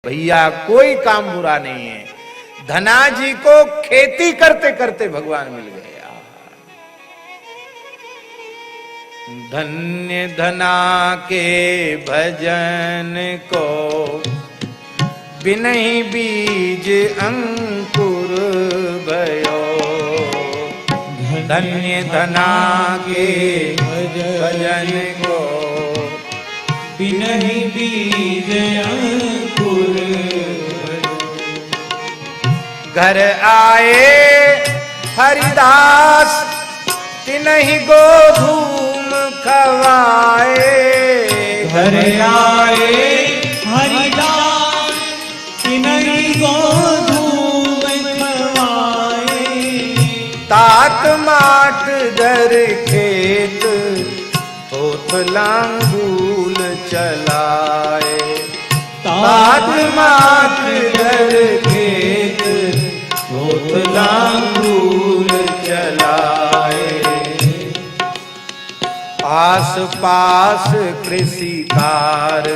भैया कोई काम बुरा नहीं है। धना जी को खेती करते करते भगवान मिल गए। धन्य धना के भजन को बिनहि बीज अंकुर भयो। धन्य धना के भजन को बिनहि बीज अंकुर। घर आए हरिदास तिनहि गोधूम खवाए। घर आए हरिदास तिनहि गोधूम खवाए। तात माट दर खेत होत लांगूल चलाए। तात माट दर खेत होत लांगूल चलाए। आस पास कृषि कार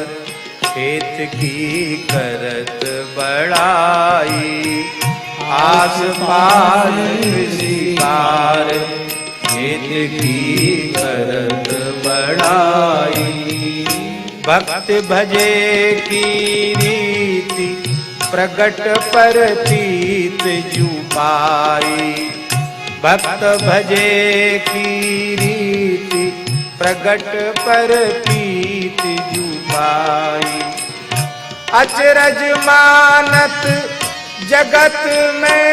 खेत की करत बड़ाई। आस पास कृषि कार खेत की करत बड़ाई। भक्त भजे की रीति प्रगट पर तीत जू पाई। भक्त भजे की रीति प्रगट पर पीत जू पाई। अचरज मानत जगत में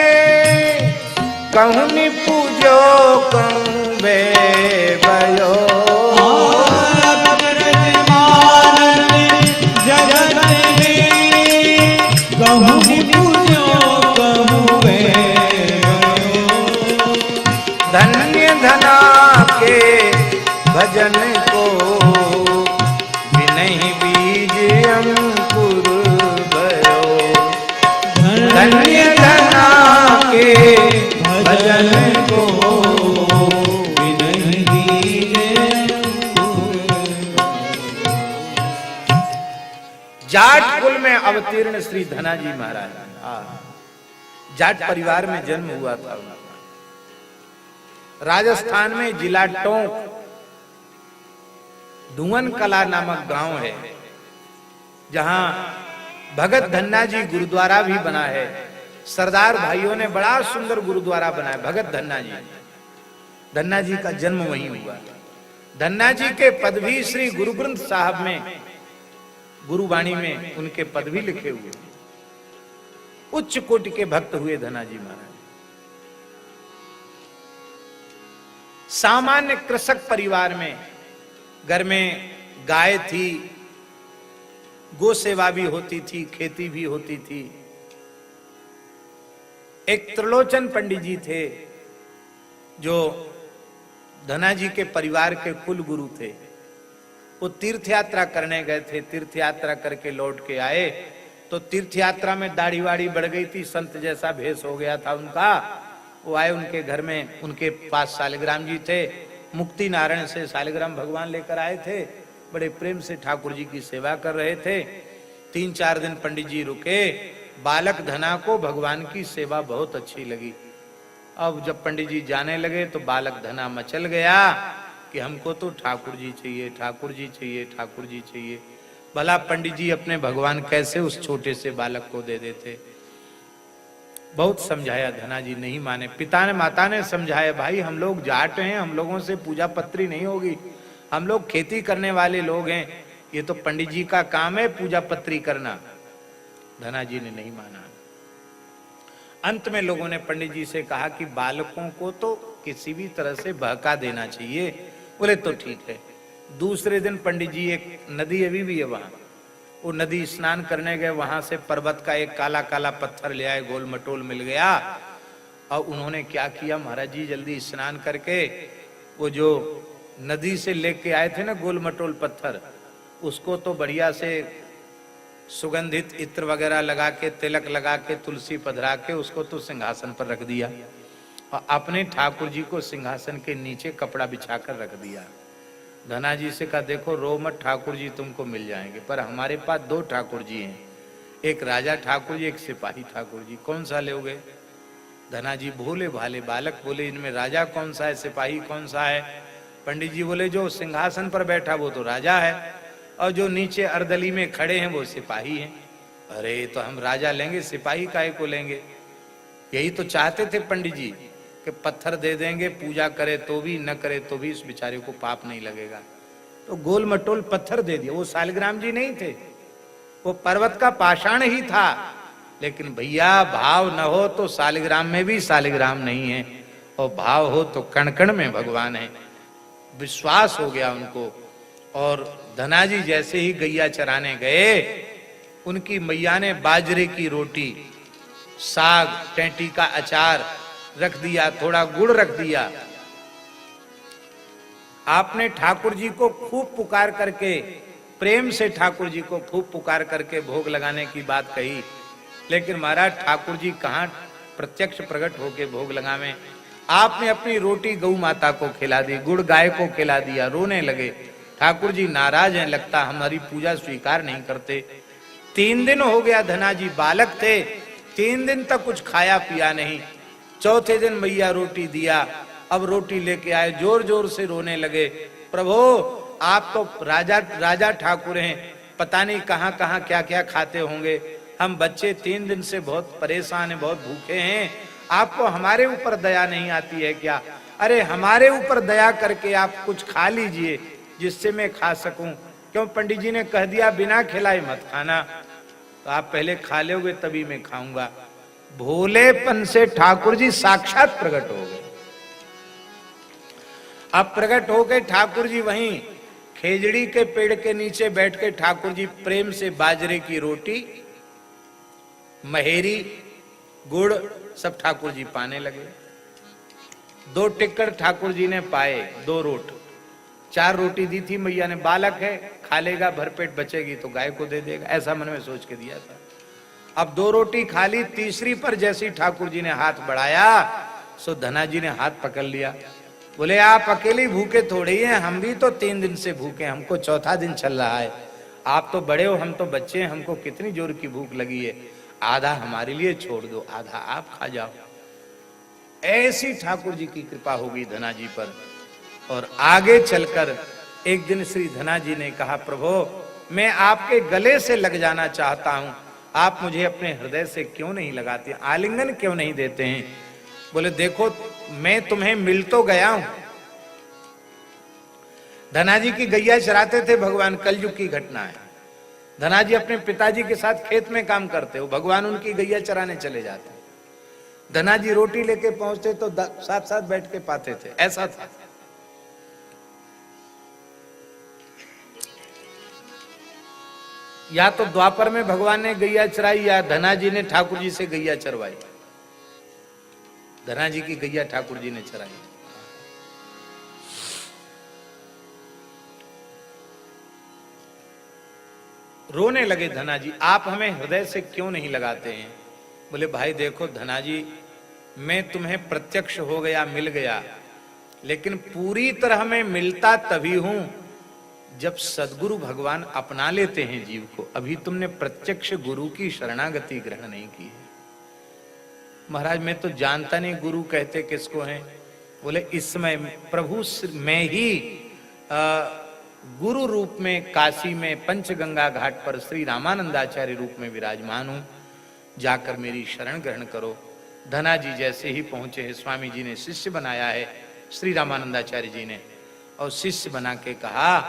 कहूँ पूजो कहूँ बे भयो। अचरज मानत जगत में कहूँ पूजो कहूँ बे भयो। धन्य धना के भजन को बिनहि बीज अंकुर भयो। धन्य धना के भजन को बिनहि बीज अंकुर। जाट कुल में अवतीर्ण श्री धनाजी महाराज। जाट परिवार में जन्म हुआ था। राजस्थान में जिला टोंक धुवन कला नामक गांव है, जहां भगत धन्ना जी गुरुद्वारा भी बना है। सरदार भाइयों ने बड़ा सुंदर गुरुद्वारा बनाया। भगत धन्ना जी का जन्म वहीं हुआ। धन्ना जी के पद भी श्री गुरु ग्रंथ साहब में गुरुवाणी में उनके पद भी लिखे हुए। उच्च कोटि के भक्त हुए धन्ना जी महाराज। सामान्य कृषक परिवार में, घर में गाय थी, गो सेवा भी होती थी, खेती भी होती थी। एक त्रिलोचन पंडित जी थे जो धना जी के परिवार के कुल गुरु थे। वो तीर्थ यात्रा करने गए थे। तीर्थ यात्रा करके लौट के आए तो तीर्थ यात्रा में दाढ़ी वाड़ी बढ़ गई थी, संत जैसा भेष हो गया था उनका। वो आए उनके घर में, उनके पास शालिग्राम जी थे। मुक्ति नारायण से शालिग्राम भगवान लेकर आए थे। बड़े प्रेम से ठाकुर जी की सेवा कर रहे थे। 3-4 दिन पंडित जी रुके। बालक धना को भगवान की सेवा बहुत अच्छी लगी। अब जब पंडित जी जाने लगे तो बालक धना मचल गया कि हमको तो ठाकुर जी चाहिए, ठाकुर जी चाहिए, ठाकुर जी चाहिए। भला पंडित जी अपने भगवान कैसे उस छोटे से बालक को दे देते। बहुत समझाया, धना जी नहीं माने। पिता ने माता ने समझाया, भाई हम लोग जाट हैं, हम लोगों से पूजा पत्री नहीं होगी, हम लोग खेती करने वाले लोग हैं, ये तो पंडित जी का काम है पूजा पत्री करना। धना जी ने नहीं माना। अंत में लोगों ने पंडित जी से कहा कि बालकों को तो किसी भी तरह से बहका देना चाहिए। बोले तो ठीक है। दूसरे दिन पंडित जी, एक नदी अभी भी है वहां, वो नदी स्नान करने गए, वहां से पर्वत का एक काला काला पत्थर ले आए, गोल मटोल मिल गया। और उन्होंने क्या किया, महाराज जी जल्दी स्नान करके वो जो नदी से लेके आए थे ना गोल मटोल पत्थर, उसको तो बढ़िया से सुगंधित इत्र वगैरह लगा के, तिलक लगा के, तुलसी पधरा के उसको तो सिंहासन पर रख दिया और अपने ठाकुर जी को सिंहासन के नीचे कपड़ा बिछाकर रख दिया। धना जी से कहा, देखो रो मत, ठाकुर जी तुमको मिल जाएंगे, पर हमारे पास दो ठाकुर जी हैं, एक राजा ठाकुर जी, एक सिपाही ठाकुर जी, कौन सा लोगे? धना जी भोले भाले बालक बोले, इनमें राजा कौन सा है, सिपाही कौन सा है? पंडित जी बोले, जो सिंहासन पर बैठा वो तो राजा है और जो नीचे अर्दली में खड़े हैं वो सिपाही हैं। अरे तो हम राजा लेंगे, सिपाही काहे को लेंगे? यही तो चाहते थे पंडित जी कि पत्थर दे देंगे, पूजा करे तो भी, न करे तो भी इस बेचारे को पाप नहीं लगेगा। तो गोल मटोल पत्थर दे दिया। वो सालिग्राम जी नहीं थे, वो पर्वत का पाषाण ही था। लेकिन भैया भाव न हो तो सालिग्राम में भी सालिग्राम नहीं है, और भाव हो तो कण कण में भगवान है। विश्वास हो गया उनको। और धना जी जैसे ही गैया चराने गए, उनकी मैया ने बाजरे की रोटी, साग, टेंटी का अचार रख दिया, थोड़ा गुड़ रख दिया। आपने ठाकुर जी को खूब पुकार करके, प्रेम से ठाकुर जी को खूब पुकार करके भोग लगाने की बात कही। लेकिन महाराज ठाकुर जी कहाँ प्रत्यक्ष प्रकट होके भोग लगावे। आपने अपनी रोटी गौ माता को खिला दी, गुड़ गाय को खिला दिया, रोने लगे। ठाकुर जी नाराज हैं, लगता हमारी पूजा स्वीकार नहीं करते। 3 दिन हो गया, धना जी बालक थे, 3 दिन तक कुछ खाया पिया नहीं। चौथे दिन मैया रोटी दिया, अब रोटी लेके आए, जोर जोर से रोने लगे, प्रभु आप तो राजा ठाकुर हैं, पता नहीं कहाँ कहाँ क्या क्या खाते होंगे, हम बच्चे 3 दिन से बहुत परेशान हैं, बहुत भूखे हैं, आपको हमारे ऊपर दया नहीं आती है क्या? अरे हमारे ऊपर दया करके आप कुछ खा लीजिए जिससे मैं खा सकूं। क्यों? पंडित जी ने कह दिया बिना खिलाए मत खाना, तो आप पहले खा लोगे तभी मैं खाऊंगा। भोलेपन से ठाकुर जी साक्षात प्रकट हो गए। अब प्रकट हो गए ठाकुर जी, वहीं खेजड़ी के पेड़ के नीचे बैठ के ठाकुर जी प्रेम से बाजरे की रोटी, महेरी, गुड़ सब ठाकुर जी पाने लगे। 2 टिक्कर ठाकुर जी ने पाए, 2 रोट, 4 रोटी दी थी मैया ने। बालक है, खा लेगा, भरपेट बचेगी तो गाय को दे देगा, ऐसा मन में सोच के दिया था। अब 2 रोटी खा ली, तीसरी पर जैसी ठाकुर जी ने हाथ बढ़ाया, सो धना जी ने हाथ पकड़ लिया। बोले आप अकेले भूखे थोड़े ही हैं, हम भी तो 3 दिन से भूखे, हमको चौथा दिन चल रहा है। आप तो बड़े हो, हम तो बच्चे हैं, हमको कितनी जोर की भूख लगी है, आधा हमारे लिए छोड़ दो, आधा आप खा जाओ। ऐसी ठाकुर जी की कृपा होगी धना जी पर। और आगे चलकर एक दिन श्री धना जी ने कहा, प्रभु मैं आपके गले से लग जाना चाहता हूं, आप मुझे अपने हृदय से क्यों नहीं लगाते, आलिंगन क्यों नहीं देते हैं? बोले देखो मैं तुम्हें मिल तो गया हूं। धना जी की गैया चराते थे भगवान, कलयुग की घटना है। धना जी अपने पिताजी के साथ खेत में काम करते हो, भगवान उनकी गैया चराने चले जाते। धना जी रोटी लेके पहुंचते तो साथ साथ बैठ के पाते थे, ऐसा था। या तो द्वापर में भगवान ने गैया चराई या धना जी ने ठाकुर जी से गैया चरवाई। धना जी की गैया ठाकुर जी ने चराई। रोने लगे धना जी, आप हमें हृदय से क्यों नहीं लगाते हैं? बोले भाई देखो धना जी, मैं तुम्हें प्रत्यक्ष हो गया, मिल गया, लेकिन पूरी तरह मैं मिलता तभी हूं जब सदगुरु भगवान अपना लेते हैं जीव को। अभी तुमने प्रत्यक्ष गुरु की शरणागति ग्रहण नहीं की है। महाराज मैं तो जानता नहीं गुरु कहते किसको हैं। बोले इस समय प्रभु मैं ही गुरु रूप में काशी में पंचगंगा घाट पर श्री रामानंदाचार्य रूप में विराजमान हूं, जाकर मेरी शरण ग्रहण करो। धना जी जैसे ही पहुंचे हैं, स्वामी जी ने शिष्य बनाया है श्री रामानंदाचार्य जी ने, और शिष्य बना के कहा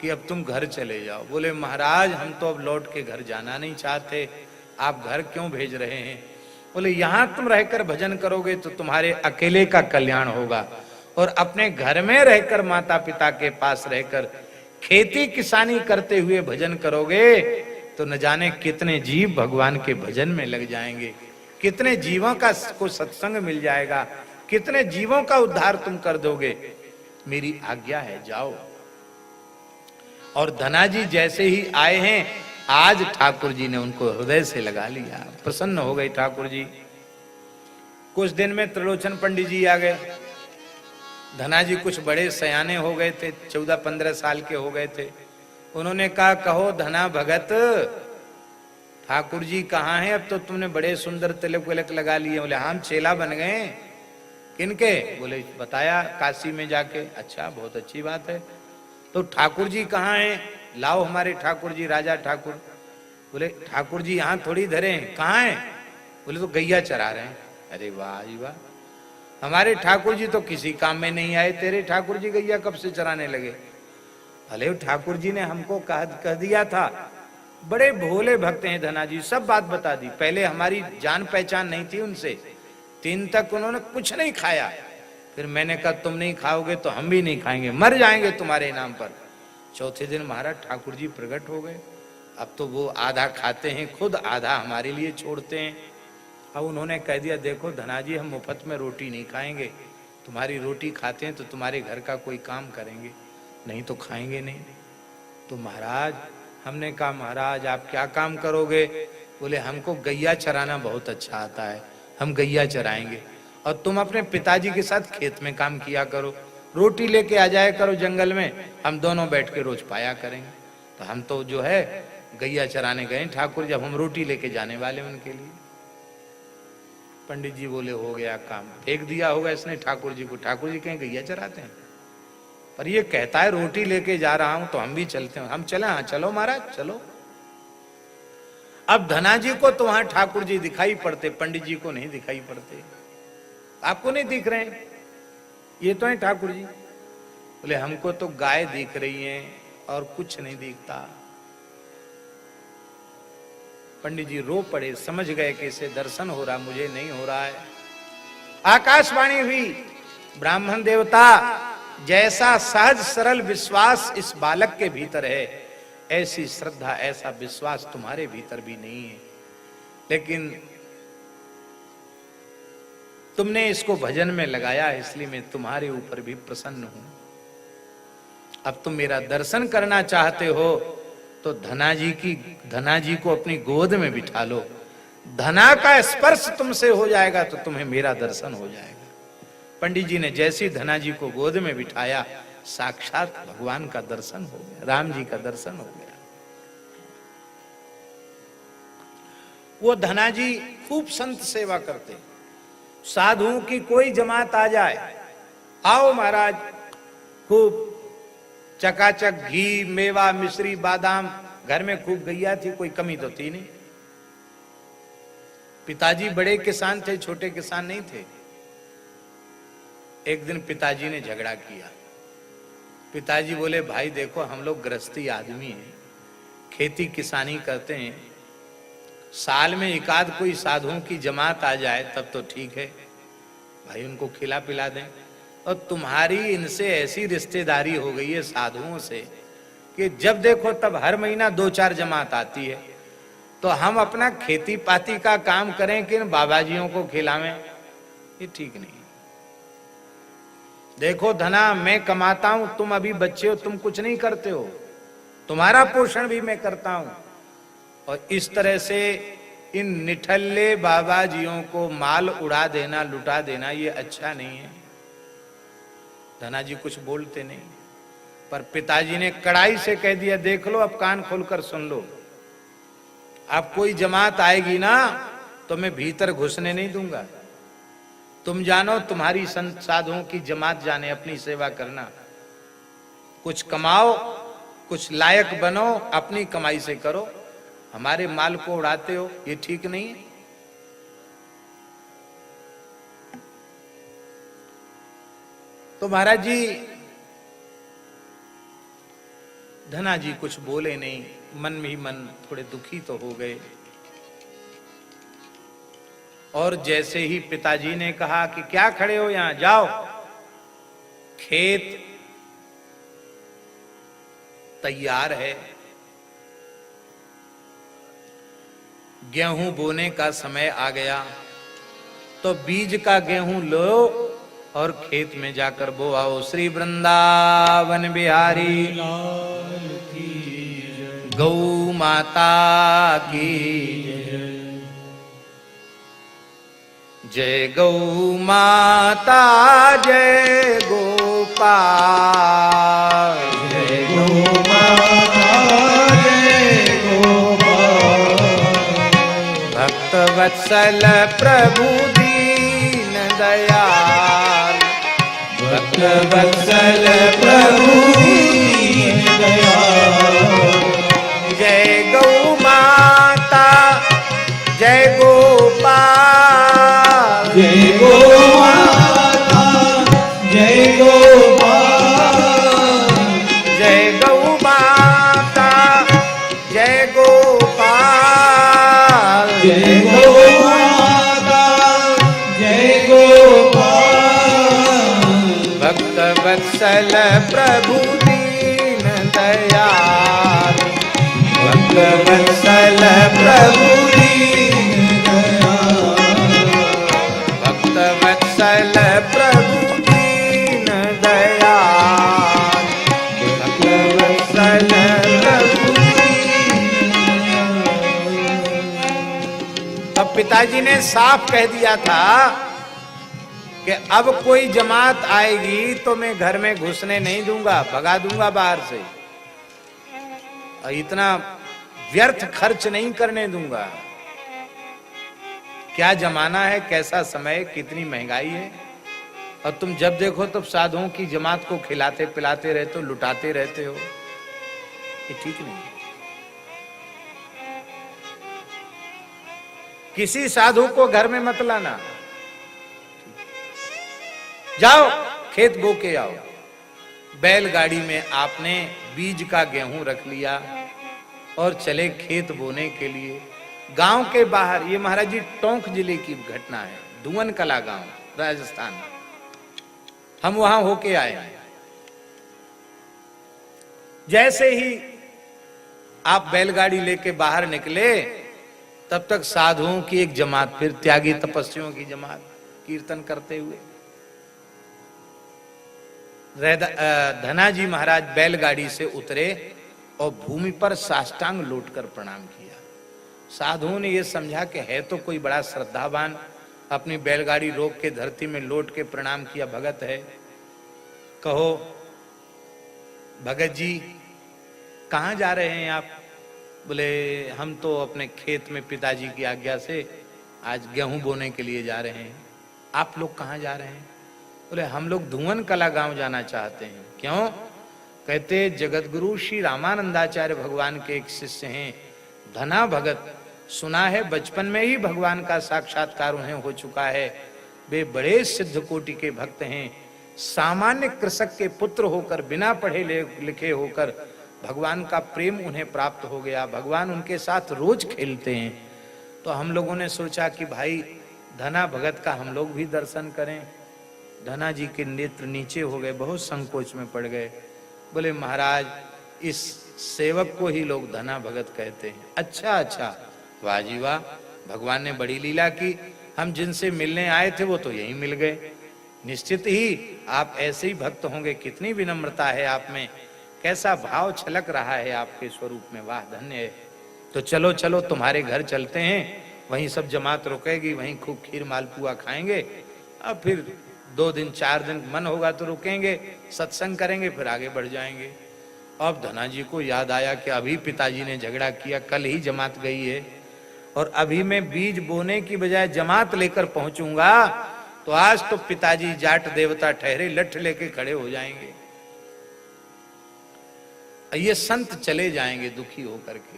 कि अब तुम घर चले जाओ। बोले महाराज हम तो अब लौट के घर जाना नहीं चाहते, आप घर क्यों भेज रहे हैं? बोले यहां तुम रहकर भजन करोगे तो तुम्हारे अकेले का कल्याण होगा, और अपने घर में रहकर माता पिता के पास रहकर खेती किसानी करते हुए भजन करोगे तो न जाने कितने जीव भगवान के भजन में लग जाएंगे, कितने जीवों का को सत्संग मिल जाएगा, कितने जीवों का उद्धार तुम कर दोगे। मेरी आज्ञा है, जाओ। और धनाजी जैसे ही आए हैं, आज ठाकुर जी ने उनको हृदय से लगा लिया, प्रसन्न हो गए ठाकुर जी। कुछ दिन में त्रिलोचन पंडित जी आ गए। धनाजी कुछ बड़े सयाने हो गए थे, 14-15 साल के हो गए थे। उन्होंने कहा, कहो धना भगत, ठाकुर जी कहाँ हैं? अब तो तुमने बड़े सुंदर तिलक विलक लगा लिए। बोले हम चेला बन गए। किनके? बोले बताया काशी में जाके। अच्छा, बहुत अच्छी बात है। तो ठाकुर जी कहाँ हैं? लाओ हमारे ठाकुर जी, राजा ठाकुर। बोले ठाकुर जी यहाँ थोड़ी धरे हैं। कहाँ हैं? बोले तो गैया चरा रहे हैं। अरे वाह जी वाह, हमारे ठाकुर जी तो किसी काम में नहीं आए, तेरे ठाकुर जी गैया कब से चराने लगे? भले ठाकुर जी ने हमको कह दिया था। बड़े भोले भक्त हैं धनाजी, सब बात बता दी। पहले हमारी जान पहचान नहीं थी उनसे, 3 तक उन्होंने कुछ नहीं खाया। फिर मैंने कहा तुम नहीं खाओगे तो हम भी नहीं खाएंगे, मर जाएंगे तुम्हारे नाम पर। चौथे दिन महाराज ठाकुर जी प्रकट हो गए। अब तो वो आधा खाते हैं खुद, आधा हमारे लिए छोड़ते हैं। अब उन्होंने कह दिया, देखो धनाजी हम मुफ्त में रोटी नहीं खाएंगे, तुम्हारी रोटी खाते हैं तो तुम्हारे घर का कोई काम करेंगे, नहीं तो खाएंगे नहीं। तो महाराज, हमने कहा महाराज आप क्या काम करोगे? बोले हमको गैया चराना बहुत अच्छा आता है, हम गैया चराएंगे, और तुम अपने पिताजी के साथ खेत में काम किया करो, रोटी लेके आ जाया करो जंगल में, हम दोनों बैठ के रोज पाया करेंगे। तो हम तो जो है गैया चराने गए ठाकुर, जब हम रोटी लेके जाने वाले उनके लिए। पंडित जी बोले हो गया काम, फेंक दिया होगा इसने ठाकुर जी को। ठाकुर जी कहीं गैया चराते हैं? पर ये कहता है रोटी लेके जा रहा हूं तो हम भी चलते हैं। हम चले? हाँ चलो महाराज चलो। अब धनाजी को तो वहां ठाकुर जी दिखाई पड़ते, पंडित जी को नहीं दिखाई पड़ते। आपको नहीं दिख रहे हैं? ये तो है ठाकुर जी। बोले हमको तो गाय दिख रही है और कुछ नहीं दिखता। पंडित जी रो पड़े, समझ गए कि इसे दर्शन हो रहा, मुझे नहीं हो रहा है। आकाशवाणी हुई, ब्राह्मण देवता जैसा सहज सरल विश्वास इस बालक के भीतर है, ऐसी श्रद्धा ऐसा विश्वास तुम्हारे भीतर भी नहीं है, लेकिन तुमने इसको भजन में लगाया, इसलिए मैं तुम्हारे ऊपर भी प्रसन्न हूं। अब तुम मेरा दर्शन करना चाहते हो तो धनाजी को अपनी गोद में बिठा लो। धना का स्पर्श तुमसे हो जाएगा तो तुम्हें मेरा दर्शन हो जाएगा। पंडित जी ने जैसे धनाजी को गोद में बिठाया, साक्षात भगवान का दर्शन हो गया, राम जी का दर्शन हो गया। वो धनाजी खूब संत सेवा करते। साधुओं की कोई जमात आ जाए, आओ महाराज, खूब चकाचक घी मेवा मिश्री बादाम, घर में खूब गैया थी, कोई कमी तो थी नहीं। पिताजी बड़े किसान थे, छोटे किसान नहीं थे। एक दिन पिताजी ने झगड़ा किया। पिताजी बोले भाई देखो हम लोग गृहस्थी आदमी हैं, खेती किसानी करते हैं, साल में एकाध कोई साधुओं की जमात आ जाए तब तो ठीक है भाई, उनको खिला पिला दें। और तुम्हारी इनसे ऐसी रिश्तेदारी हो गई है साधुओं से कि जब देखो तब हर महीना 2-4 जमात आती है, तो हम अपना खेती पाती का काम करें कि इन बाबाजियों को खिलावें, ये ठीक नहीं। देखो धना, मैं कमाता हूं, तुम अभी बच्चे हो, तुम कुछ नहीं करते हो, तुम्हारा पोषण भी मैं करता हूं, और इस तरह से इन निठल्ले बाबाजियों को माल उड़ा देना, लुटा देना, ये अच्छा नहीं है। धनाजी कुछ बोलते नहीं, पर पिताजी ने कड़ाई से कह दिया, देख लो अब कान खोलकर सुन लो, अब कोई जमात आएगी ना तो मैं भीतर घुसने नहीं दूंगा। तुम जानो, तुम्हारी संत साधुओं की जमात जाने, अपनी सेवा करना, कुछ कमाओ, कुछ लायक बनो, अपनी कमाई से करो, हमारे माल को उड़ाते हो, ये ठीक नहीं है। तो महाराज जी, धनाजी कुछ बोले नहीं, मन में ही मन थोड़े दुखी तो हो गए। और जैसे ही पिताजी ने कहा कि क्या खड़े हो यहां, जाओ, खेत तैयार है, गेहूं बोने का समय आ गया, तो बीज का गेहूं लो और खेत में जाकर बो आओ। श्री वृंदावन बिहारी लाल की जय। गौ माता की जय, गौ माता जय गोपाल, जय गो माता जय गोपाल। भक्त वत्सल प्रभु दीन दयाल, भक्त वत्सल प्रभु दीन दयाल। जय गौ माता जय गोपाल, जय गो माता जय गोपाल। जय गौ माता जय गोपाल, जय गो माता जय गोपाल। भक्त वत्सल प्रभु दीन दयाल, भक्त वत्सल प्रभु दीन दयाल। भक्त वत्सल प्रभु दीन दयाल, भक्त वत्सल प्रभु दीन। अब पिताजी ने साफ कह दिया था कि अब कोई जमात आएगी तो मैं घर में घुसने नहीं दूंगा, भगा दूंगा बाहर से, और इतना व्यर्थ खर्च नहीं करने दूंगा। क्या जमाना है, कैसा समय, कितनी महंगाई है, और तुम जब देखो तब साधुओं की जमात को खिलाते पिलाते रहते हो, लुटाते रहते हो, ये ठीक नहीं। किसी साधु को घर में मत लाना, जाओ खेत बो के आओ। बैलगाड़ी में आपने बीज का गेहूं रख लिया और चले खेत बोने के लिए। गांव के बाहर, ये महाराज जी टोंक जिले की घटना है, धुवन कला गांव, राजस्थान। हम वहां होके आए हैं। जैसे ही आप बैलगाड़ी लेके बाहर निकले, तब तक साधुओं की एक जमात, फिर त्यागी तपस्वियों की जमात कीर्तन करते हुए। धनाजी महाराज बैलगाड़ी से उतरे और भूमि पर साष्टांग लौटकर प्रणाम किया। साधुओं ने यह समझा कि है तो कोई बड़ा श्रद्धावान, अपनी बैलगाड़ी रोक के धरती में लौट के प्रणाम किया, भगत है। कहो भगत जी कहाँ जा रहे हैं आप? बोले हम तो अपने खेत में पिताजी की आज्ञा से आज गेहूं बोने के लिए जा रहे हैं। आप लोग कहाँ जा रहे हैं? बोले हम लोग धुवन कला गांव जाना चाहते हैं। क्यों? कहते जगतगुरु श्री रामानंदाचार्य भगवान के एक शिष्य हैं, धना भगत। सुना है बचपन में ही भगवान का साक्षात्कार उन्हें हो चुका है। वे बड़े सिद्ध कोटि के भक्त हैं। सामान्य कृषक के पुत्र होकर, बिना पढ़े लिखे होकर भगवान का प्रेम उन्हें प्राप्त हो गया। भगवान उनके साथ रोज खेलते हैं। तो हम लोगों ने सोचा कि भाई धना भगत का हम लोग भी दर्शन करें। धना जी के नेत्र नीचे हो गए, बहुत संकोच में पड़ गए। बोले महाराज इस सेवक को ही लोग धना भगत कहते हैं। अच्छा अच्छा, वाह जी वाह, भगवान ने बड़ी लीला की। हम जिनसे मिलने आए थे वो तो यहीं मिल गए। निश्चित ही आप ऐसे ही भक्त होंगे। कितनी विनम्रता है आप में, कैसा भाव छलक रहा है आपके स्वरूप में, वाह धन्य है। तो चलो चलो तुम्हारे घर चलते हैं, वहीं सब जमात रुकेगी, वहीं खूब खीर मालपुआ खाएंगे। अब फिर 2 दिन 4 दिन मन होगा तो रुकेंगे, सत्संग करेंगे, फिर आगे बढ़ जाएंगे। अब धना जी को याद आया कि अभी पिताजी ने झगड़ा किया, कल ही जमात गई है, और अभी मैं बीज बोने की बजाय जमात लेकर पहुंचूंगा तो आज तो पिताजी जाट देवता ठहरे लठ लेके खड़े हो जाएंगे, ये संत चले जाएंगे दुखी होकर के।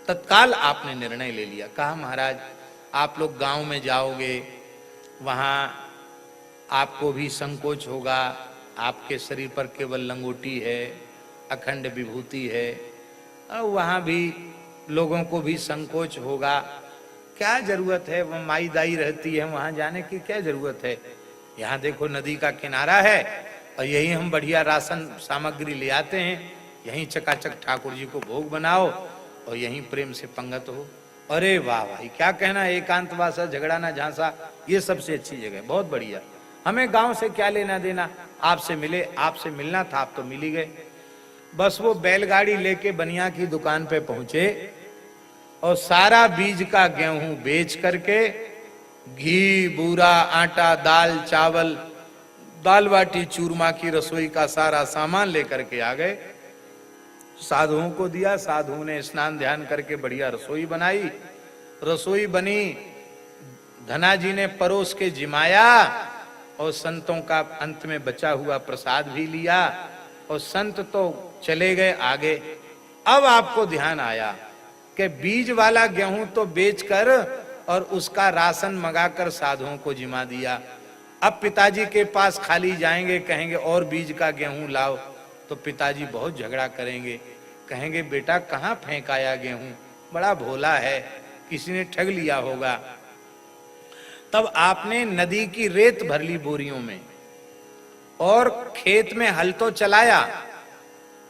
तत्काल आपने निर्णय ले लिया। कहा महाराज आप लोग गांव में जाओगे, वहां आपको भी संकोच होगा, आपके शरीर पर केवल लंगोटी है, अखंड विभूति है, और वहां भी लोगों को भी संकोच होगा क्या जरूरत है, वो माई दाई रहती है, वहां जाने की क्या जरूरत है। यहाँ देखो नदी का किनारा है और यही हम बढ़िया राशन सामग्री ले आते हैं, यहीं चकाचक ठाकुर जी को भोग बनाओ और यहीं प्रेम से पंगत हो। अरे वाह भाई, क्या कहना, एकांतवास, झगड़ा ना झांसा, ये सबसे अच्छी जगह, बहुत बढ़िया। हमें गांव से क्या लेना देना, आपसे मिले, आपसे मिलना था, आप तो मिल ही गए। बस वो बैलगाड़ी लेके बनिया की दुकान पे पहुंचे और सारा बीज का गेहूं बेच करके घी, बूरा, आटा, दाल, चावल, दाल बाटी चूरमा की रसोई का सारा सामान लेकर के आ गए। साधुओं को दिया, साधुओं ने स्नान ध्यान करके बढ़िया रसोई बनाई। रसोई बनी, धना जी ने परोस के जिमाया और संतों का अंत में बचा हुआ प्रसाद भी लिया और संत तो चले गए आगे। अब आपको ध्यान आया कि बीज वाला गेहूं तो बेचकर और उसका राशन मंगाकर साधुओं को जिमा दिया। अब पिताजी के पास खाली जाएंगे, कहेंगे और बीज का गेहूं लाओ, तो पिताजी बहुत झगड़ा करेंगे, कहेंगे बेटा कहां फेंक आया गेहूं, बड़ा भोला है, किसी ने ठग लिया होगा। तब आपने नदी की रेत भर ली बोरियों में और खेत में हल तो चलाया,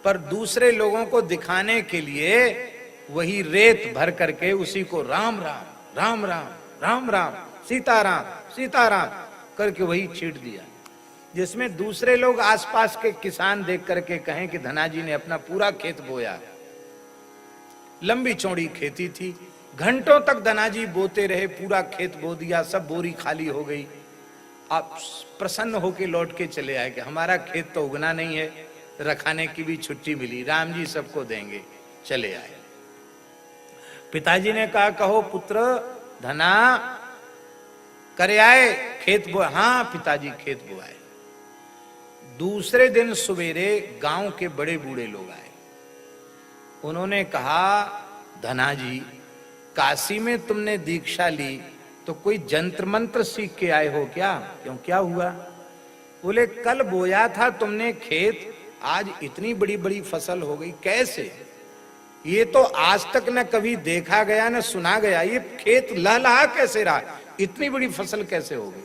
पर दूसरे लोगों को दिखाने के लिए वही रेत भर करके उसी को राम राम राम राम राम राम सीताराम सीताराम करके वही छींट दिया, जिसमें दूसरे लोग आसपास के किसान देख करके कहें कि धना जी ने अपना पूरा खेत बोया। लंबी चौड़ी खेती थी, घंटों तक धना जी बोते रहे, पूरा खेत बो दिया, सब बोरी खाली हो गई। आप प्रसन्न होके लौट के चले आए कि हमारा खेत तो उगना नहीं है, रखाने की भी छुट्टी मिली, राम जी सबको देंगे। चले आए। पिताजी ने कहा कहो पुत्र धना करे आए खेत बो। हाँ पिताजी खेत बोआए। दूसरे दिन सवेरे गांव के बड़े बूढ़े लोग आए, उन्होंने कहा धना जी काशी में तुमने दीक्षा ली तो कोई जंत्र मंत्र सीख के आए हो क्या? क्यों, क्या हुआ? बोले कल बोया था तुमने खेत, आज इतनी बड़ी बड़ी फसल हो गई, कैसे? ये तो आज तक न कभी देखा गया न सुना गया, ये खेत लहलहा कैसे रहा, इतनी बड़ी फसल कैसे हो गई?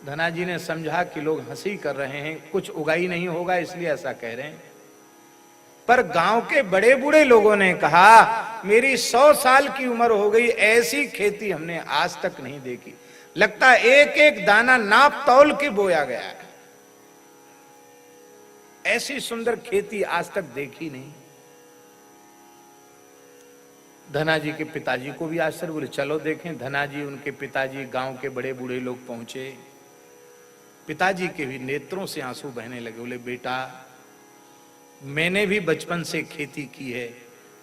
धना जी ने समझा कि लोग हंसी कर रहे हैं, कुछ उगा ही नहीं होगा इसलिए ऐसा कह रहे हैं। पर गांव के बड़े बूढ़े लोगों ने कहा मेरी 100 साल की उम्र हो गई, ऐसी खेती हमने आज तक नहीं देखी, लगता है एक एक दाना नाप तौल के बोया गया है, ऐसी सुंदर खेती आज तक देखी नहीं। धना जी के पिताजी को भी आश्चर्य, बोले चलो देखें। धना जी, उनके पिताजी, गांव के बड़े बूढ़े लोग पहुंचे। पिताजी के भी नेत्रों से आंसू बहने लगे। बोले बेटा मैंने भी बचपन से खेती की है,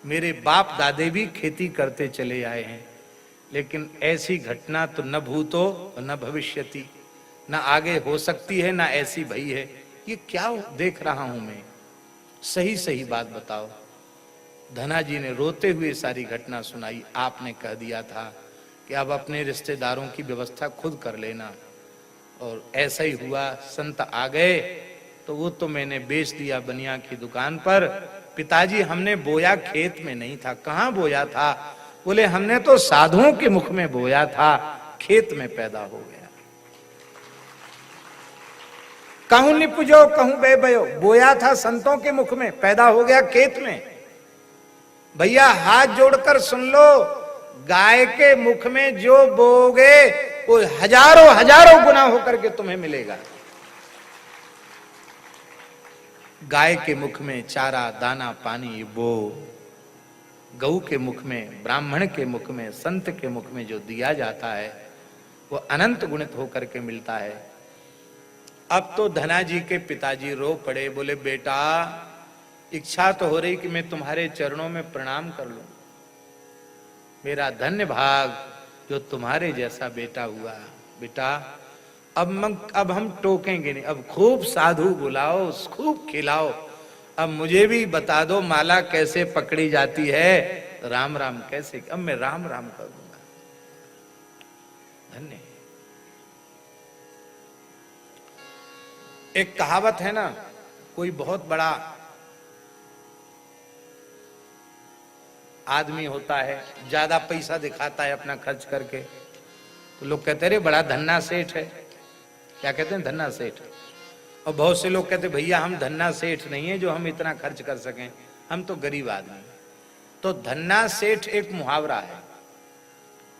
मेरे बाप दादे भी खेती करते चले आए हैं, लेकिन ऐसी घटना तो न भूतो न भविष्यति, न आगे हो सकती है, न ऐसी भई है। ये क्या देख रहा हूं मैं, सही सही बात बताओ। धना जी ने रोते हुए सारी घटना सुनाई। आपने कह दिया था कि अब अपने रिश्तेदारों की व्यवस्था खुद कर लेना, और ऐसा ही हुआ। संत आ गए तो वो तो मैंने बेच दिया बनिया की दुकान पर। पिताजी हमने बोया खेत में नहीं था। कहां बोया था? बोले हमने तो साधुओं के मुख में बोया था, खेत में पैदा हो गया। कहूं निपुजो कहूं बे भयो, बोया था संतों के मुख में, पैदा हो गया खेत में। भैया हाथ जोड़कर सुन लो, गाय के मुख में जो बोगे वो हजारों हजारों गुना होकर के तुम्हें मिलेगा। गाय के मुख में चारा दाना पानी बो, गऊ के मुख में, ब्राह्मण के मुख में, संत के मुख में जो दिया जाता है वो अनंत गुणित होकर के मिलता है। अब तो धना जी के पिताजी रो पड़े। बोले बेटा इच्छा तो हो रही कि मैं तुम्हारे चरणों में प्रणाम कर लूं, मेरा धन्य भाग जो तुम्हारे जैसा बेटा हुआ। बेटा अब हम टोकेंगे नहीं, अब खूब साधु बुलाओ, खूब खिलाओ। अब मुझे भी बता दो माला कैसे पकड़ी जाती है, राम राम कैसे, अब मैं राम राम कर दूंगा। धन्य। एक कहावत है ना, कोई बहुत बड़ा आदमी होता है, ज्यादा पैसा दिखाता है अपना खर्च करके, तो लोग कहते हैं रे बड़ा धन्ना सेठ है। क्या कहते हैं? धन्ना सेठ। और बहुत से लोग कहते हैं भैया हम धन्ना सेठ नहीं है जो हम इतना खर्च कर सकें, हम तो गरीब आदमी। तो धन्ना सेठ एक मुहावरा है,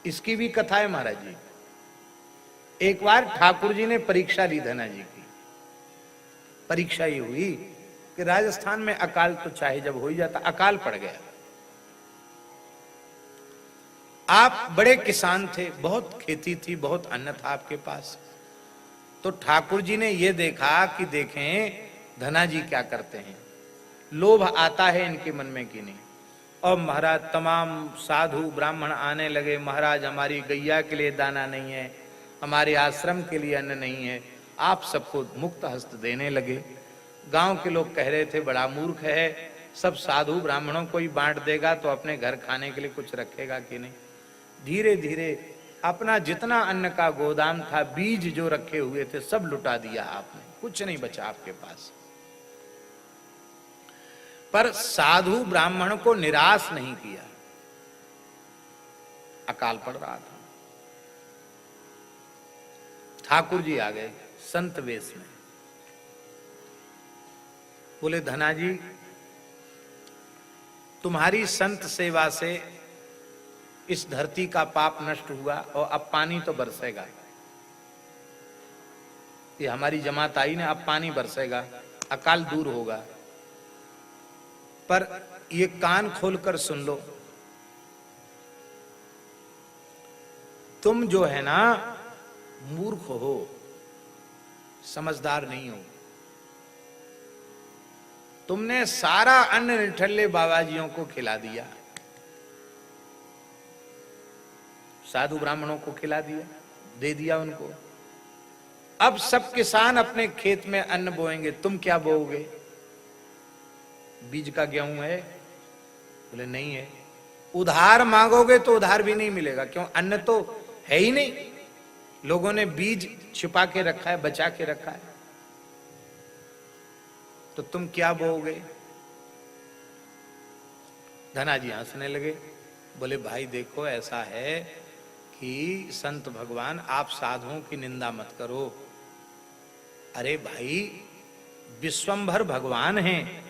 इसकी भी कथा है महाराज जी। एक बार ठाकुर जी ने परीक्षा ली धना जी की। परीक्षा ये हुई कि राजस्थान में अकाल तो चाहे जब हो ही जाता, अकाल पड़ गया। आप बड़े किसान थे, बहुत खेती थी, बहुत अन्न था आपके पास। तो ठाकुर जी ने ये देखा कि देखें धना जी क्या करते हैं, लोभ आता है इनके मन में कि नहीं। और महाराज तमाम साधु ब्राह्मण आने लगे, महाराज हमारी गैया के लिए दाना नहीं है, हमारे आश्रम के लिए अन्न नहीं है, आप सबको मुक्त हस्त देने लगे। गांव के लोग कह रहे थे बड़ा मूर्ख है, सब साधु ब्राह्मणों को ही बांट देगा तो अपने घर खाने के लिए कुछ रखेगा कि नहीं। धीरे धीरे अपना जितना अन्न का गोदाम था, बीज जो रखे हुए थे सब लुटा दिया आपने, कुछ नहीं बचा आपके पास। पर साधु ब्राह्मण को निराश नहीं किया। अकाल पड़ रहा था, ठाकुर जी आ गए संत वेश में। बोले धना जी तुम्हारी संत सेवा से इस धरती का पाप नष्ट हुआ और अब पानी तो बरसेगा। ये हमारी जमात आई ने, अब पानी बरसेगा, अकाल दूर होगा। पर ये कान खोलकर सुन लो, तुम जो है ना मूर्ख हो, समझदार नहीं हो। तुमने सारा अन्न निठल्ले बाबाजियों को खिला दिया, साधु ब्राह्मणों को खिला दिया, दे दिया उनको। अब सब किसान अपने खेत में अन्न बोएंगे, तुम क्या बोओगे? बीज का गेहूं है? बोले नहीं है। उधार मांगोगे तो उधार भी नहीं मिलेगा, क्यों? अन्न तो है ही नहीं, लोगों ने बीज छिपा के रखा है, बचा के रखा है, तो तुम क्या बोओगे? धना जी हंसने लगे। बोले भाई देखो ऐसा है कि संत भगवान आप साधुओं की निंदा मत करो। अरे भाई विश्वंभर भगवान हैं,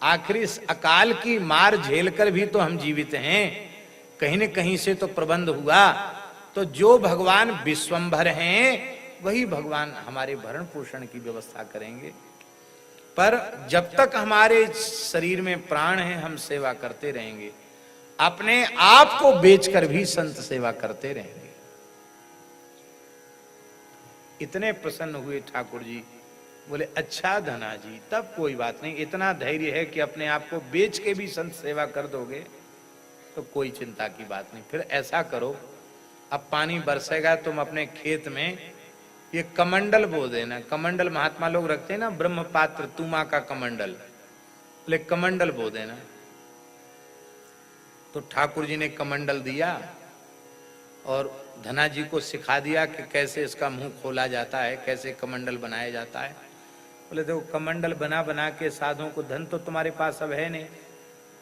आखिर इस अकाल की मार झेलकर भी तो हम जीवित हैं, कहीं न कहीं से तो प्रबंध हुआ। तो जो भगवान विश्वंभर हैं वही भगवान हमारे भरण पोषण की व्यवस्था करेंगे। पर जब तक हमारे शरीर में प्राण है हम सेवा करते रहेंगे, अपने आप को बेचकर भी संत सेवा करते रहेंगे। इतने प्रसन्न हुए ठाकुर जी। बोले अच्छा धना जी तब कोई बात नहीं, इतना धैर्य है कि अपने आप को बेच के भी संत सेवा कर दोगे तो कोई चिंता की बात नहीं। फिर ऐसा करो, अब पानी बरसेगा, तुम अपने खेत में ये कमंडल बो देना। कमंडल महात्मा लोग रखते हैं ना, ब्रह्म पात्र तुमा का कमंडल, बोले कमंडल बो देना। तो ठाकुर जी ने कमंडल दिया और धना जी को सिखा दिया कि कैसे इसका मुंह खोला जाता है, कैसे कमंडल बनाया जाता है। बोले देखो कमंडल बना बना के साधुओं को, धन तो तुम्हारे पास अब है नहीं,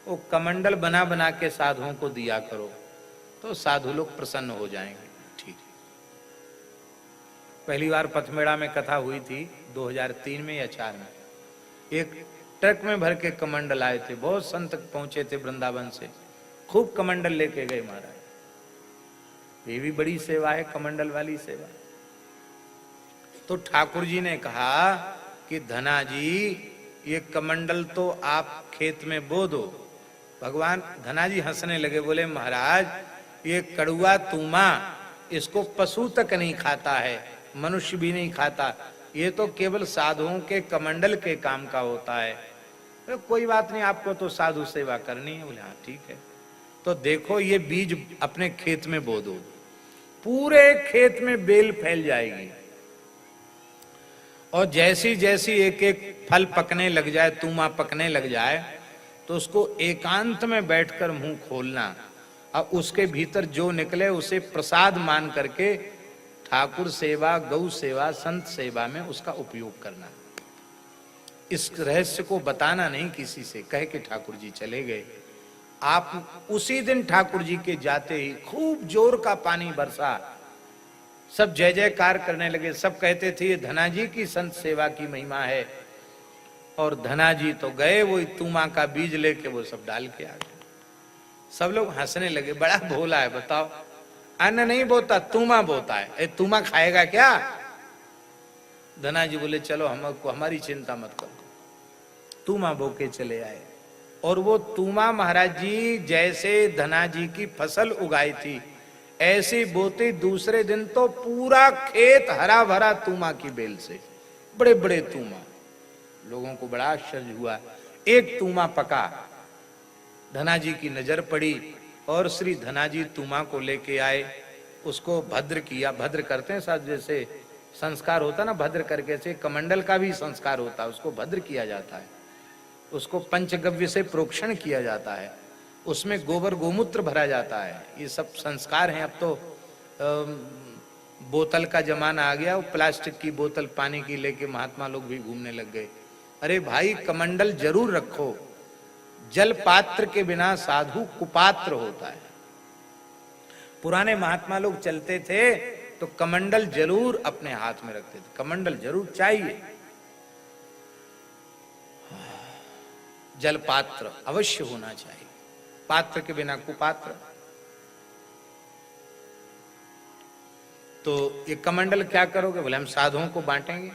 वो कमंडल बना बना के साधुओं को दिया करो तो साधु लोग प्रसन्न हो जाएंगे। ठीक। पहली बार पथमेड़ा में कथा हुई थी 2003 में या 4 में। एक ट्रक में भर के कमंडल आए थे, बहुत संत पहुंचे थे वृंदावन से, खूब कमंडल लेके गए महाराज। ये भी बड़ी सेवा है, कमंडल वाली सेवा। तो ठाकुर जी ने कहा कि धना जी ये कमंडल तो आप खेत में बो दो। भगवान धना जी हंसने लगे, बोले महाराज ये कड़ुआ तूमा, इसको पशु तक नहीं खाता है, मनुष्य भी नहीं खाता, ये तो केवल साधुओं के कमंडल के काम का होता है। तो कोई बात नहीं, आपको तो साधु सेवा करनी है। बोले हाँ ठीक है। तो देखो ये बीज अपने खेत में बो दो, पूरे खेत में बेल फैल जाएगी, और जैसी जैसी एक एक फल पकने लग जाए, तूमा पकने लग जाए, तो उसको एकांत में बैठकर मुंह खोलना, और उसके भीतर जो निकले उसे प्रसाद मान करके ठाकुर सेवा, गौ सेवा, संत सेवा में उसका उपयोग करना। इस रहस्य को बताना नहीं किसी से, कह के ठाकुर जी चले गए। आप उसी दिन ठाकुर जी के जाते ही खूब जोर का पानी बरसा, सब जय जयकार करने लगे। सब कहते थे ये धना जी की संत सेवा की महिमा है। और धना जी तो गए वही तूमा का बीज लेके वो सब डाल के आ गए। सब लोग हंसने लगे, बड़ा भोला है, बताओ अन्न नहीं बोता तूमा बोता है, ए तूमा खाएगा क्या? धना जी बोले चलो हमको हमारी चिंता मत करो, तूमा बो के चले आए। और वो तूमा महाराज जी जैसे धना जी की फसल उगाई थी ऐसी बोती, दूसरे दिन तो पूरा खेत हरा भरा तूमा की बेल से, बड़े बड़े तूमा। लोगों को बड़ा आश्चर्य हुआ। एक तूमा पका, धना जी की नजर पड़ी और श्री धना जी तूमा को लेके आए, उसको भद्र किया। भद्र करते हैं साथ, जैसे संस्कार होता ना भद्र करके, से कमंडल का भी संस्कार होता है, उसको भद्र किया जाता है, उसको पंचगव्य से प्रोक्षण किया जाता है, उसमें गोबर गोमूत्र भरा जाता है। ये सब संस्कार हैं। अब तो बोतल का जमाना आ गया, वो प्लास्टिक की बोतल पानी की लेके महात्मा लोग भी घूमने लग गए। अरे भाई कमंडल जरूर रखो, जल पात्र के बिना साधु कुपात्र होता है। पुराने महात्मा लोग चलते थे तो कमंडल जरूर अपने हाथ में रखते थे, कमंडल जरूर चाहिए, जल पात्र अवश्य होना चाहिए, पात्र के बिना कुपात्र। तो ये कमंडल क्या करोगे? बोले हम साधुओं को बांटेंगे।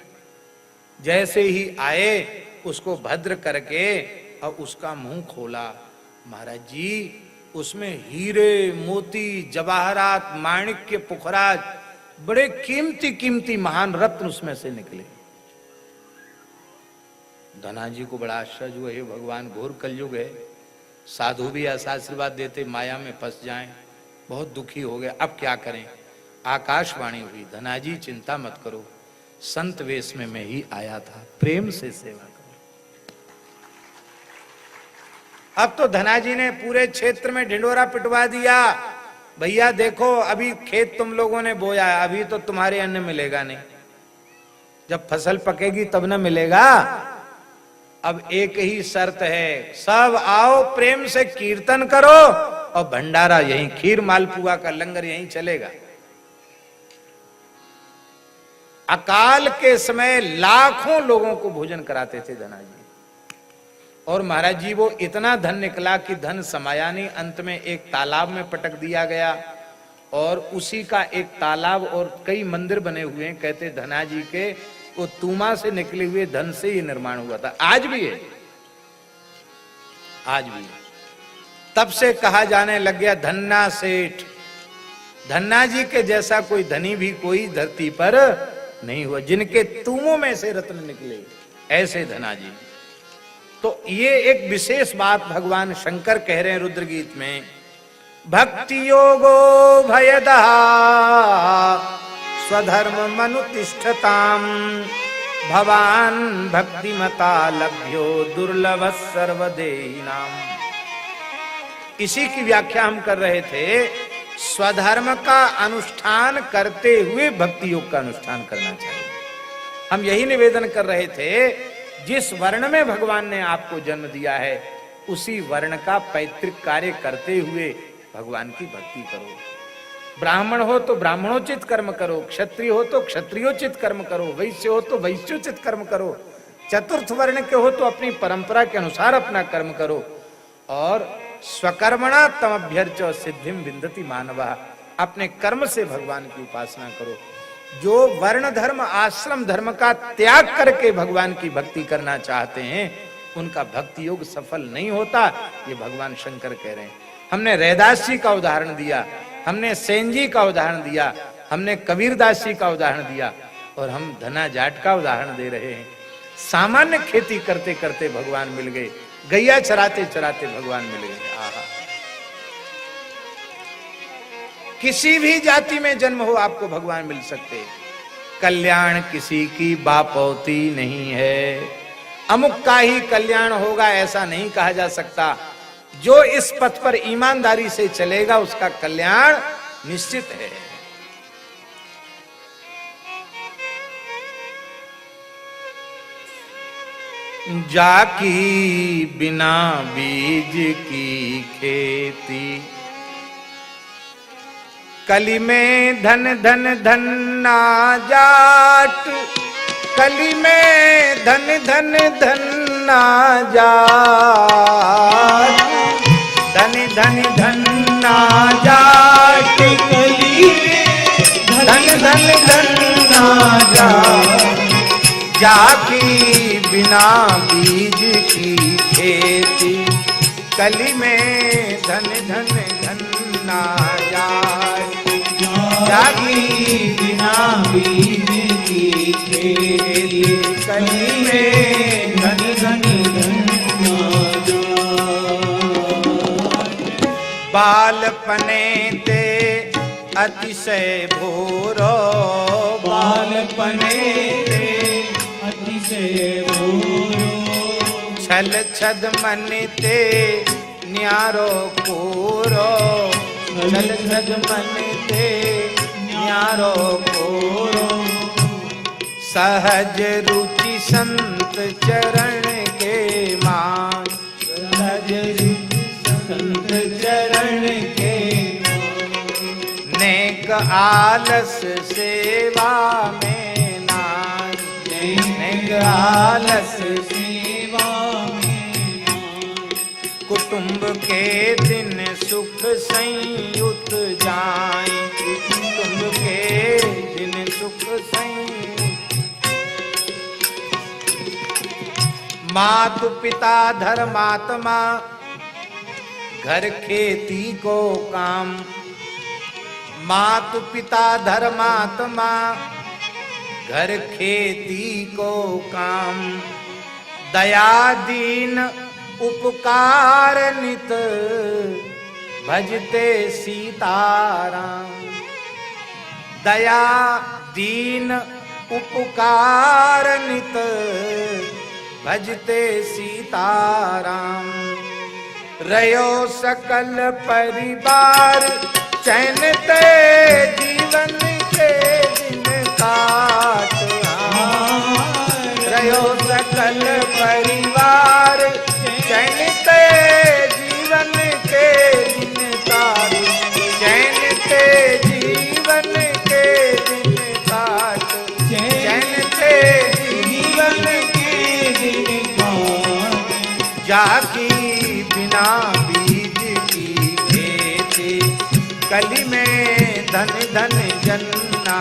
जैसे ही आए उसको भद्र करके और उसका मुंह खोला, महाराज जी उसमें हीरे मोती जवाहरात माणिक्य पुखराज बड़े कीमती कीमती महान रत्न उसमें से निकले। धना जी को बड़ा आश्चर्य हुआ, हे भगवान घोर कलयुग है, साधु भी ऐसा आशीर्वाद देते माया में फंस जाएं। बहुत दुखी हो गए, अब क्या करें? आकाशवाणी हुई, धना जी चिंता मत करो, संत वेश में मैं ही आया था, प्रेम से सेवा करो। अब तो धना जी ने पूरे क्षेत्र में ढिंडोरा पिटवा दिया, भैया देखो अभी खेत तुम लोगों ने बोया है, अभी तो तुम्हारे अन्न मिलेगा नहीं, जब फसल पकेगी तब न मिलेगा। अब एक ही शर्त है, सब आओ प्रेम से कीर्तन करो और भंडारा यहीं, खीर मालपुआ का लंगर यहीं चलेगा। अकाल के समय लाखों लोगों को भोजन कराते थे धना जी। और महाराज जी वो इतना धन निकला कि धन समाया नहीं, अंत में एक तालाब में पटक दिया गया और उसी का एक तालाब और कई मंदिर बने हुए हैं। कहते धना जी के वो तूमा से निकले हुए धन से ही निर्माण हुआ था, आज भी है, आज भी है। तब से कहा जाने लग गया धन्ना सेठ, धन्ना जी के जैसा कोई धनी भी कोई धरती पर नहीं हुआ, जिनके तूमों में से रत्न निकले ऐसे धना जी। तो ये एक विशेष बात भगवान शंकर कह रहे हैं रुद्र गीत में, भक्ति योगो भयदा स्वधर्म मनुतिष्ठताम भवान भक्तिमता लभ्यो दुर्लभ सर्वदेहिनाम। इसी की व्याख्या हम कर रहे थे, स्वधर्म का अनुष्ठान करते हुए भक्ति योग का अनुष्ठान करना चाहिए। हम यही निवेदन कर रहे थे, जिस वर्ण में भगवान ने आपको जन्म दिया है उसी वर्ण का पैतृक कार्य करते हुए भगवान की भक्ति करो। ब्राह्मण हो तो ब्राह्मणोचित कर्म करो, क्षत्रिय हो तो क्षत्रियोचित कर्म करो, वैश्य हो तो वैश्योचित कर्म करो, चतुर्थ वर्ण के हो तो अपनी परंपरा के अनुसार अपना कर्म करो। और स्वकर्मणा तमभ्यर्च सिद्धिम विन्दति मानवा, अपने कर्म से भगवान की उपासना करो। जो वर्ण धर्म आश्रम धर्म का त्याग करके भगवान की भक्ति करना चाहते हैं उनका भक्ति योग सफल नहीं होता, ये भगवान शंकर कह रहे हैं। हमने रैदास जी का उदाहरण दिया, हमने सेन जी का उदाहरण दिया, हमने कबीरदास जी का उदाहरण दिया और हम धना जाट का उदाहरण दे रहे हैं। सामान्य खेती करते करते भगवान मिल गए, गैया चराते चराते भगवान मिल गए। आहा, किसी भी जाति में जन्म हो आपको भगवान मिल सकते। कल्याण किसी की बापौती नहीं है, अमुक का ही कल्याण होगा ऐसा नहीं कहा जा सकता। जो इस पथ पर ईमानदारी से चलेगा उसका कल्याण निश्चित है। जाकी बिना बीज की खेती, कली में धन धन धन ना जाट, कली में धन धन धन ना जाट, धन धन धन ना जाट, कली में धन धन धन ना जाट, जाकी बिना बीज की खेती, कली में धन धन धन ना जाए, जाकी बिना बीज की खेती, कली में धन धन धन ना बालपने ते अतिशय भोरो, बालपने ते अतिशय भोरो, छल छद मन ते न्यारो कोरो, छल छद मन ते न्यारो कोरो, सहज रुचि संत चरण के मान, सहज रुचि संत चरण के नेक आलस सेवा में नान, नेक आलस सेवा में कुटुंब के दिन सुख संयुत जाए, कुटुंब के दिन सुख संयुत, मातु पिता धर्मात्मा घर खेती को काम, मातु पिता धर्मात्मा घर खेती को काम, दया दीन उपकार नित भजते सीताराम, दया दीन उपकार नित भजते सीताराम, रयो सकल परिवार चैन ते जीवन के दिन काट, रयो सकल परिवार चैन ते जीवन के दिन काट, चैन ते जीवन के दिन काट, चैन ते जीवन के दिन काट, जाकी बिना बीज की खेती, कली में धन धन जन्ना